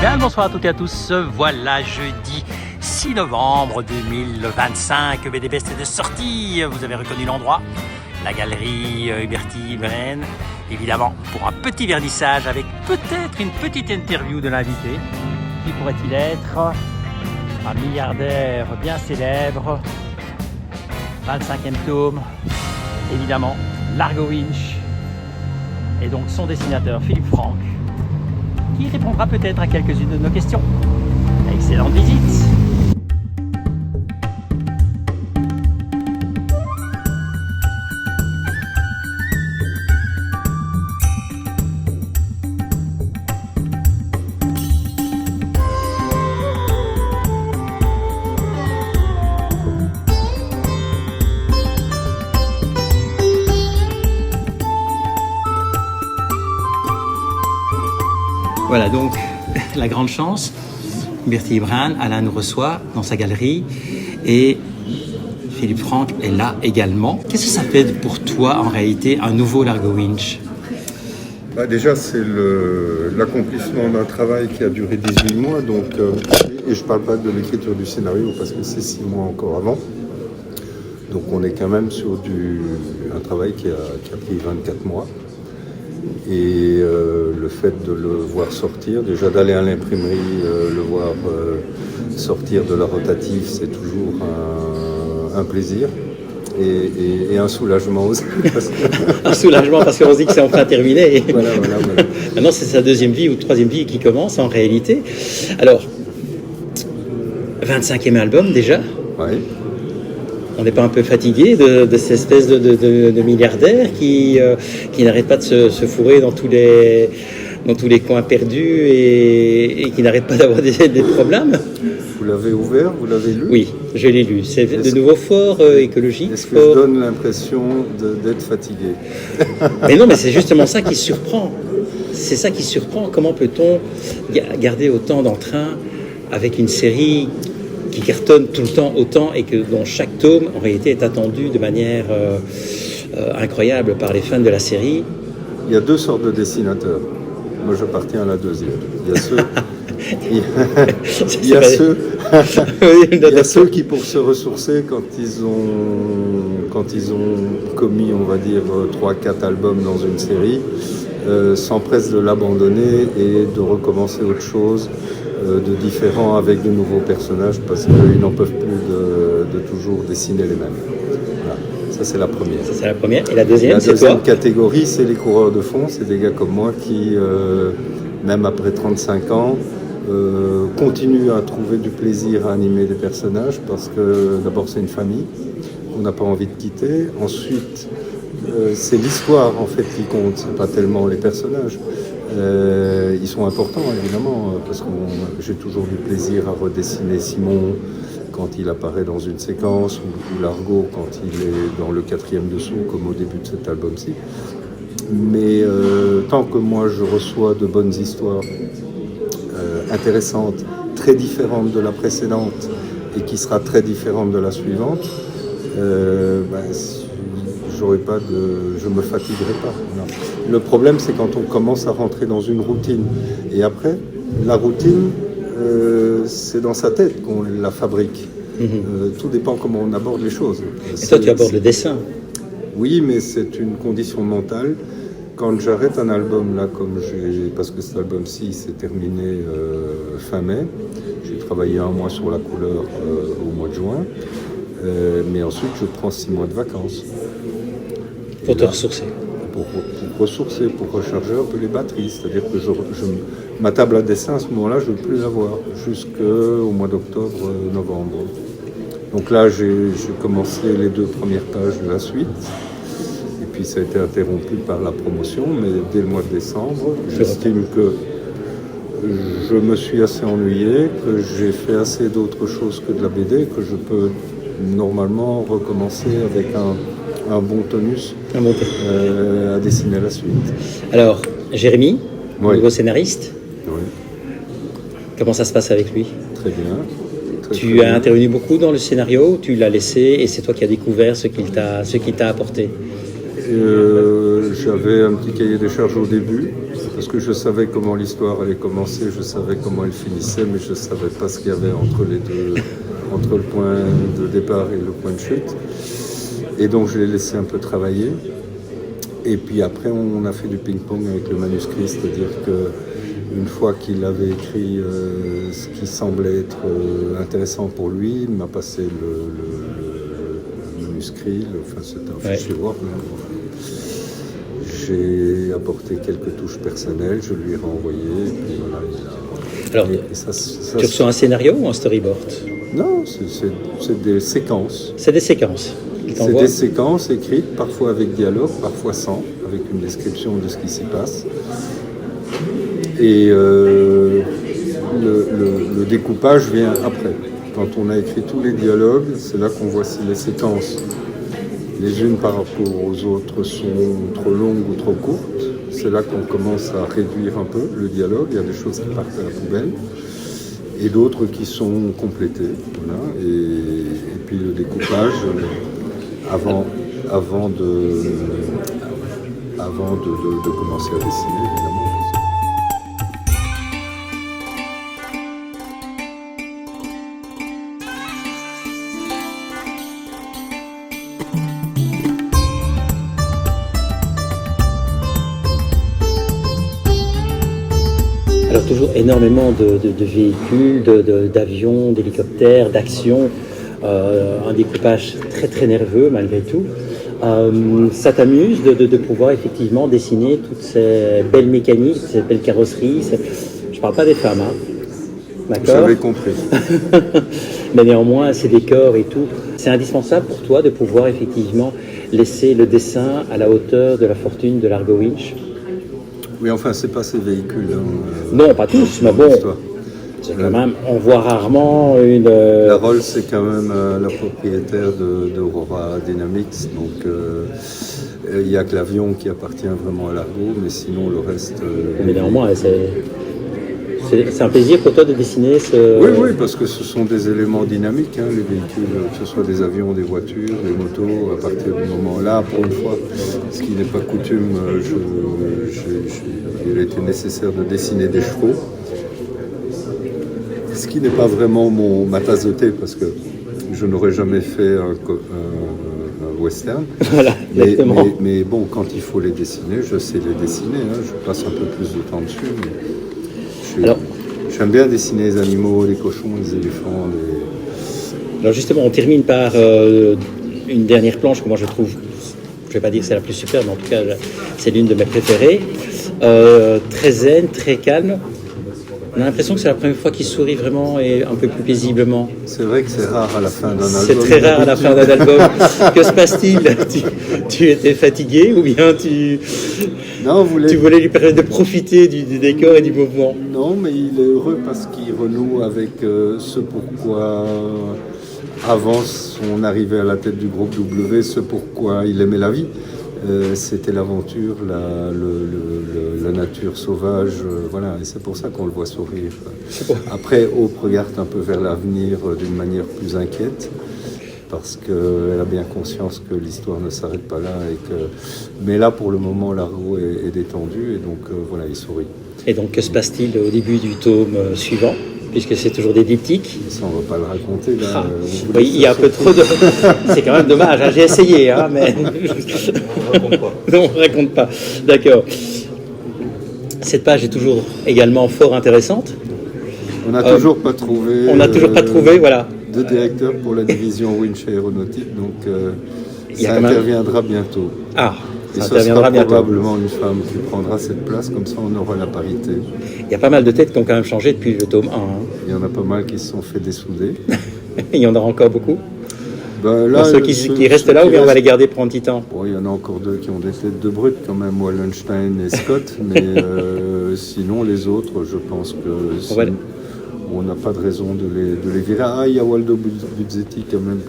Bien, bonsoir à toutes et à tous. Voilà, jeudi 6 novembre 2025. BD Best est de sortie. Vous avez reconnu l'endroit, la galerie Huberti-Braine. Évidemment, pour un petit vernissage avec peut-être une petite interview de l'invité. Qui pourrait-il être? Un milliardaire bien célèbre. 25e tome. Évidemment, Largo Winch. Et donc son dessinateur, Philippe Franck, qui répondra peut-être à quelques-unes de nos questions. Excellente visite! Voilà donc la grande chance. Huberti-Braine, Alain nous reçoit dans sa galerie et Philippe Franck est là également. Qu'est-ce que ça fait pour toi en réalité un nouveau Largo Winch? Déjà, c'est l'accomplissement d'un travail qui a duré 18 mois. Donc, et je ne parle pas de l'écriture du scénario parce que c'est 6 mois encore avant. Donc on est quand même sur un travail qui a pris 24 mois. Et le fait de le voir sortir, déjà d'aller à l'imprimerie, le voir sortir de la rotative, c'est toujours un plaisir et un soulagement aussi. Un soulagement parce qu'on se dit que c'est enfin terminé. Voilà. Maintenant c'est sa deuxième vie ou troisième vie qui commence en réalité. Alors, 25e album déjà. Oui. On n'est pas un peu fatigué de cette espèce de milliardaire qui n'arrête pas de se fourrer dans tous les coins perdus et qui n'arrête pas d'avoir des problèmes? Vous l'avez ouvert, vous l'avez lu? Oui, je l'ai lu. C'est de nouveau fort écologique. Est-ce que je donne l'impression d'être fatigué? Mais non, mais c'est justement ça qui surprend. C'est ça qui surprend. Comment peut-on garder autant d'entrain avec une série qui cartonne tout le temps autant et dont chaque tome en réalité est attendu de manière incroyable par les fans de la série? Il y a deux sortes de dessinateurs. Moi j'appartiens à la deuxième. Il y a ceux qui, pour se ressourcer, quand ils ont commis, on va dire, 3-4 albums dans une série, s'empressent de l'abandonner et de recommencer autre chose, de différent avec de nouveaux personnages parce qu'ils n'en peuvent plus de toujours dessiner les mêmes. Voilà. Ça c'est la première. Ça c'est la première. Et la deuxième, c'est quoi? La deuxième catégorie, c'est les coureurs de fond. C'est des gars comme moi qui, même après 35 ans, continuent à trouver du plaisir à animer des personnages parce que d'abord c'est une famille qu'on n'a pas envie de quitter. Ensuite, c'est l'histoire en fait qui compte, c'est pas tellement les personnages. Ils sont importants évidemment parce que j'ai toujours du plaisir à redessiner Simon quand il apparaît dans une séquence ou Largo quand il est dans le 4e dessous comme au début de cet album-ci. Mais tant que moi je reçois de bonnes histoires intéressantes, très différentes de la précédente et qui sera très différente de la suivante, je me fatiguerai pas. Non. Le problème, c'est quand on commence à rentrer dans une routine. Et après, la routine, c'est dans sa tête qu'on la fabrique. Tout dépend comment on aborde les choses. Et toi, tu abordes le dessin? Oui, mais c'est une condition mentale. Quand j'arrête un album, là, parce que cet album-ci s'est terminé fin mai, j'ai travaillé 1 mois sur la couleur au mois de juin, mais ensuite je prends 6 mois de vacances. Pour te ressourcer. Pour ressourcer, pour recharger un peu les batteries. C'est-à-dire que ma table à dessin, à ce moment-là, je ne veux plus l'avoir jusqu'au mois d'octobre, novembre. Donc là, j'ai commencé les 2 premières pages de la suite. Et puis ça a été interrompu par la promotion. Mais dès le mois de décembre, j'estime que je me suis assez ennuyé, que j'ai fait assez d'autres choses que de la BD, que je peux normalement recommencer avec un bon tonus à dessiner la suite. Alors, Jérémy, oui. Nouveau scénariste, oui. Comment ça se passe avec lui? Très bien. Tu as intervenu beaucoup dans le scénario, tu l'as laissé et c'est toi qui as découvert ce qu'il t'a apporté? J'avais un petit cahier des charges au début, parce que je savais comment l'histoire allait commencer, je savais comment elle finissait, mais je ne savais pas ce qu'il y avait entre les deux, entre le point de départ et le point de chute. Et donc je l'ai laissé un peu travailler. Et puis après, on a fait du ping-pong avec le manuscrit, c'est-à-dire qu'une fois qu'il avait écrit ce qui semblait être intéressant pour lui, il m'a passé le manuscrit, c'était un fichier Word. J'ai apporté quelques touches personnelles, je lui ai renvoyé, et puis voilà. Alors, tu reçois un scénario ou un storyboard? Non, c'est des séquences. C'est des séquences. C'est des séquences écrites, parfois avec dialogue, parfois sans, avec une description de ce qui s'y passe. Et le découpage vient après. Quand on a écrit tous les dialogues, c'est là qu'on voit si les séquences, les unes par rapport aux autres, sont trop longues ou trop courtes. C'est là qu'on commence à réduire un peu le dialogue. Il y a des choses qui partent à la poubelle et d'autres qui sont complétées. Voilà. Et puis le découpage, avant de commencer à dessiner, évidemment. Alors toujours énormément de véhicules, d'avions, d'hélicoptères, d'actions, un découpage très très nerveux malgré tout. Ça t'amuse de pouvoir effectivement dessiner toutes ces belles mécaniques, ces belles carrosseries. Je ne parle pas des femmes, hein. D'accord ? J'avais compris. Mais néanmoins, ces décors et tout, c'est indispensable pour toi de pouvoir effectivement laisser le dessin à la hauteur de la fortune de l'Argo Winch. Oui, enfin, c'est pas ces véhicules. Non, pas tous, mais bon, c'est quand même, on voit rarement une... La Rolls, c'est quand même la propriétaire d'Aurora Dynamics, donc il n'y a que l'avion qui appartient vraiment à l'Argo, mais sinon le reste... mais néanmoins, c'est un plaisir pour toi de dessiner ce... Oui, parce que ce sont des éléments dynamiques, hein, les véhicules, que ce soit des avions, des voitures, des motos, à partir du moment là, pour une fois, ce qui n'est pas coutume, il a été nécessaire de dessiner des chevaux, ce qui n'est pas vraiment ma tasse de thé, parce que je n'aurais jamais fait un western. Voilà, exactement. Mais bon, quand il faut les dessiner, je sais les dessiner, hein, je passe un peu plus de temps dessus, mais... J'aime bien dessiner les animaux, les cochons, les éléphants. Alors justement, on termine par une dernière planche que moi je trouve, je ne vais pas dire que c'est la plus superbe, mais en tout cas c'est l'une de mes préférées. Très zen, très calme. On a l'impression que c'est la première fois qu'il sourit vraiment et un peu plus paisiblement. C'est vrai que c'est rare à la fin d'un album. C'est très rare à la fin d'un album. Que se passe-t-il? Tu étais fatigué ou bien tu voulais lui permettre de profiter du décor et du mouvement? Non, mais il est heureux parce qu'il renoue avec ce pourquoi, avant son arrivée à la tête du groupe W, ce pourquoi il aimait la vie. C'était l'aventure, la nature sauvage, voilà, et c'est pour ça qu'on le voit sourire. Après, Hope regarde un peu vers l'avenir d'une manière plus inquiète, parce qu'elle a bien conscience que l'histoire ne s'arrête pas là, mais là, pour le moment, l'Argo est détendu, et donc voilà, il sourit. Et donc, que se passe-t-il au début du tome suivant, puisque c'est toujours des diptyques? Ça, on ne va pas le raconter, là. Oui, il y a un peu trop de... C'est quand même dommage, hein, j'ai essayé, hein, mais... On ne raconte pas. Non, on ne raconte pas, d'accord. Cette page est toujours également fort intéressante. On n'a toujours pas trouvé... On n'a toujours pas trouvé, voilà. De directeur pour la division Winch Aéronautique, donc ça interviendra bientôt. Ah, et ce sera probablement une femme qui prendra cette place, comme ça on aura la parité. Il y a pas mal de têtes qui ont quand même changé depuis le tome 1. Hein. Il y en a pas mal qui se sont fait dessouder. Il y en aura encore beaucoup. Ben là, ceux qui restent là, ou bien on va les garder pour un petit temps? Bon, il y en a encore deux qui ont des têtes de brutes quand même, Wallenstein et Scott, mais sinon les autres, je pense que on n'a pas de raison de les virer. Ah, il y a Waldo Buzzetti quand même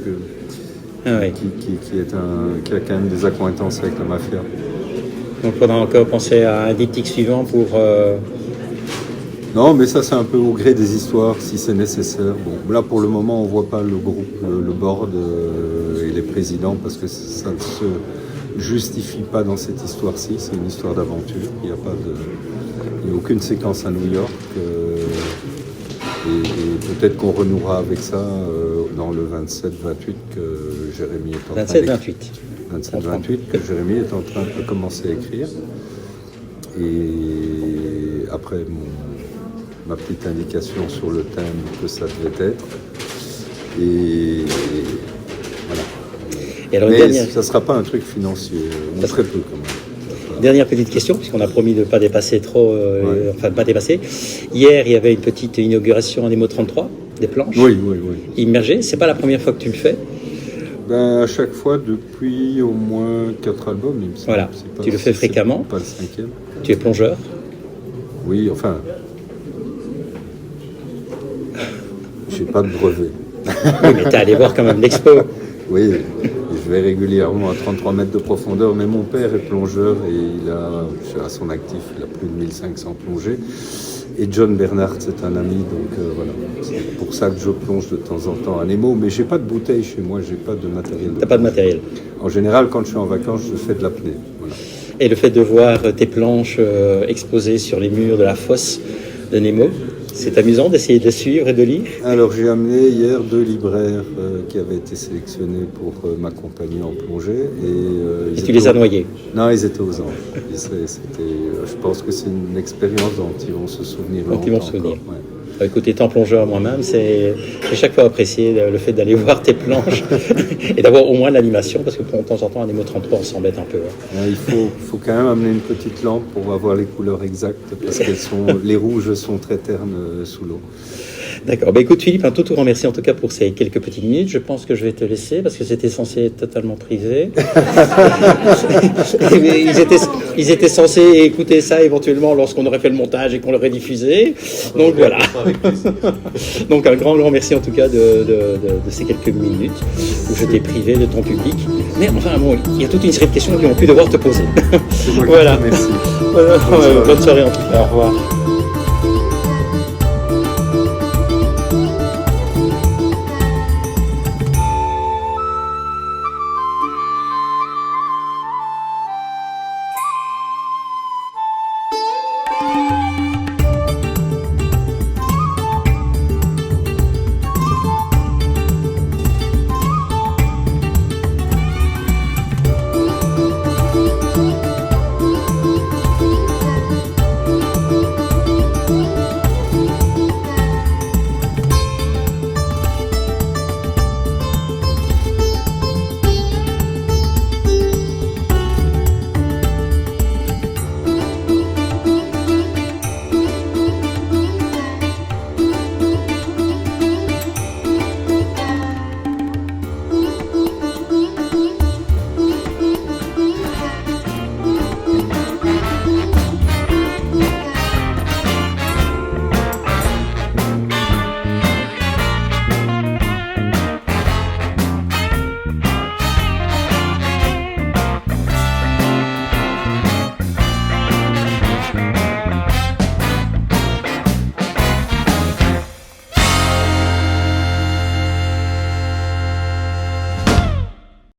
qui a quand même des accointances avec la mafia. Donc il faudra encore penser à un diptyque suivant pour... Non, mais ça c'est un peu au gré des histoires, si c'est nécessaire. Bon, là pour le moment on voit pas le groupe, le board et les présidents, parce que ça ne se justifie pas dans cette histoire-ci. C'est une histoire d'aventure. Il n'y a pas aucune séquence à New York. Et peut-être qu'on renouera avec ça dans le 27-28 que Jérémy est en train d'écrire. 27-28 que Jérémy est en train de commencer à écrire. Et après ma petite indication sur le thème que ça devait être. Et voilà. Et alors, mais ça ne sera pas un truc financier, ou très peu quand même. Dernière petite question, puisqu'on a promis de ne pas dépasser trop, enfin de ne pas dépasser. Hier, il y avait une petite inauguration en Nemo 33, des planches. Oui. Immergées. C'est pas la première fois que tu le fais? À chaque fois, depuis au moins 4 albums, il me semble. Voilà, tu le fais fréquemment. Pas le 5e. Tu es plongeur? Oui, enfin... J'ai pas de brevet. Oui, mais t'es allé voir quand même l'expo. Oui, je vais régulièrement à 33 mètres de profondeur, mais mon père est plongeur et il a à son actif, il a plus de 1500 plongées. Et John Bernard, c'est un ami, donc voilà. C'est pour ça que je plonge de temps en temps à Nemo, mais j'ai pas de bouteille chez moi, j'ai pas de matériel. T'as pas de matériel? En général, quand je suis en vacances, je fais de l'apnée. Voilà. Et le fait de voir tes planches exposées sur les murs de la fosse de Nemo, c'est amusant d'essayer de suivre et de lire? Alors j'ai amené hier 2 libraires qui avaient été sélectionnés pour m'accompagner en plongée. Et tu les as noyés? Non, ils étaient aux anges. Je pense que c'est une expérience dont ils vont se souvenir longtemps. Ils vont se souvenir. Écoute, étant plongeur moi-même, j'ai chaque fois apprécié le fait d'aller voir tes planches et d'avoir au moins l'animation, parce que de temps en temps, à Nemo 33, on s'embête un peu. Il faut quand même amener une petite lampe pour avoir les couleurs exactes, parce que les rouges sont très ternes sous l'eau. D'accord. Écoute Philippe, un tout grand merci en tout cas pour ces quelques petites minutes. Je pense que je vais te laisser parce que c'était censé être totalement privé. ils étaient censés écouter ça éventuellement lorsqu'on aurait fait le montage et qu'on l'aurait diffusé. Donc voilà. Donc un grand merci en tout cas de ces quelques minutes où je t'ai privé de ton public. Mais enfin bon, il y a toute une série de questions qui vont plus devoir te poser. Voilà. Merci. Bonne soirée en tout cas. Au revoir.